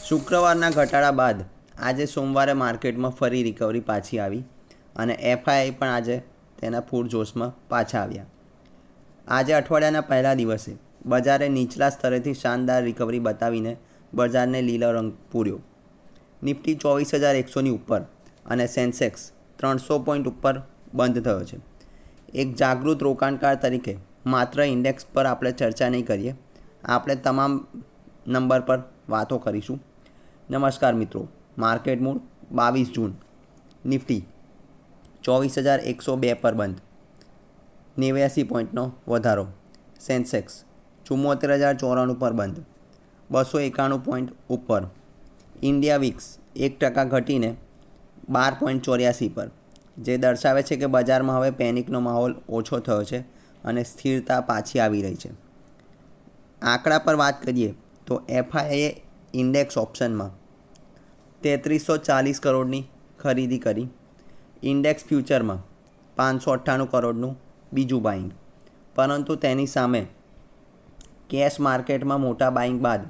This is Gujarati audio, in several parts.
શુક્રવારના ઘટાડા બાદ આજે સોમવારે માર્કેટમાં ફરી રિકવરી પાછી આવી અને એફઆઈ પણ આજે તેના પૂરજોશમાં પાછા આવ્યા. આજે અઠવાડિયાના પહેલા દિવસે બજારે નીચલા સ્તરેથી શાનદાર રિકવરી બતાવીને બજારને લીલો રંગ પૂર્યો. નિફ્ટી 24,100ની ઉપર અને સેન્સેક્સ 300 પોઈન્ટ ઉપર બંધ થયો છે. એક જાગૃત રોકાણકાર તરીકે માત્ર ઇન્ડેક્સ પર આપણે ચર્ચા નહીં કરીએ, આપણે તમામ નંબર પર વાતો કરીશું. નમસ્કાર મિત્રો, માર્કેટ મૂડ 22 જૂન. નિફ્ટી 24,102 પર બંધ, 89 પોઈન્ટનો વધારો. સેન્સેક્સ 74,094 પર બંધ, 291 પોઈન્ટ ઉપર. ઇન્ડિયા વિક્સ 1% ઘટીને 12.84 પર, જે દર્શાવે છે કે બજારમાં હવે પેનિકનો માહોલ ઓછો થયો છે અને સ્થિરતા પાછી આવી રહી છે. આંકડા પર વાત કરીએ તો એફઆઈએ ઇન્ડેક્સ ઓપ્શનમાં 3340 કરોડની ખરીદી કરી. ઇન્ડેક્સ ફ્યુચરમાં 598 કરોડનું બીજું બાઇંગ, પરંતુ તેની સામે કેશ માર્કેટમાં મોટા બાઇંગ બાદ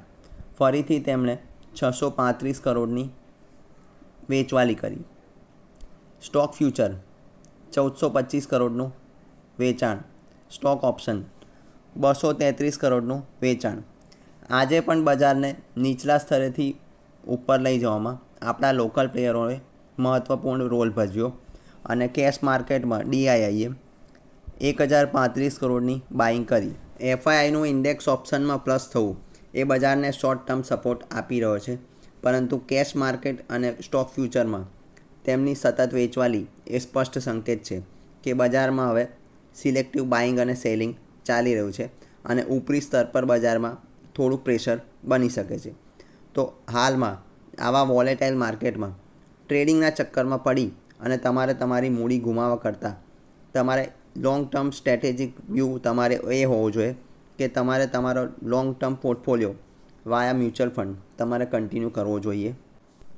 ફરીથી તેમણે 635 કરોડની વેચવાલી કરી. સ્ટોક ફ્યુચર 1425 કરોડનું વેચાણ, સ્ટોક ઓપ્શન 233 કરોડનું વેચાણ. આજે પણ બજારને નીચલા સ્તરેથી ઉપર લઈ જવામાં આપણા લોકલ પ્લેયરોએ મહત્ત્વપૂર્ણ રોલ ભજવ્યો અને કેશ માર્કેટમાં ડીઆઈઆઈએ 1035 કરોડની બાઇંગ કરી. એફઆઈઆઈનું ઇન્ડેક્સ ઓપ્શનમાં પ્લસ થવું એ બજારને શોર્ટ ટર્મ સપોર્ટ આપી રહ્યો છે, પરંતુ કેશ માર્કેટ અને સ્ટોક ફ્યુચરમાં તેમની સતત વેચવાલી એ સ્પષ્ટ સંકેત છે કે બજારમાં હવે સિલેક્ટિવ બાઇંગ અને સેલિંગ ચાલી રહ્યું છે અને ઉપરી સ્તર પર બજારમાં થોડું પ્રેશર બની શકે છે. તો હાલમાં આવા વોલેટાઇલ માર્કેટમાં ટ્રેડિંગના ચક્કરમાં પડી અને તમારે તમારી મૂડી ગુમાવવા કરતાં તમારે લોંગ ટર્મ સ્ટ્રેટેજિક વ્યૂ તમારે એ હોવો જોઈએ કે તમારે તમારો લોંગ ટર્મ પોર્ટફોલિયો વાયા મ્યુચ્યુઅલ ફંડ તમારે કન્ટિન્યુ કરવો જોઈએ.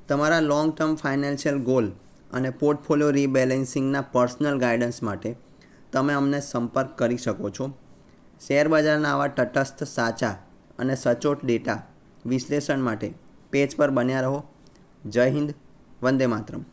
તમારા લોંગ ટર્મ ફાઇનાન્શિયલ ગોલ અને પોર્ટફોલિયો રીબેલેન્સિંગના પર્સનલ ગાઈડન્સ માટે તમે અમને સંપર્ક કરી શકો છો. શેરબજારના આવા તટસ્થ, સાચા અને સચોટ ડેટા વિશ્લેષણ માટે પેજ પર બન્યા રહો. જય હિન્દ, વંદે માતરમ.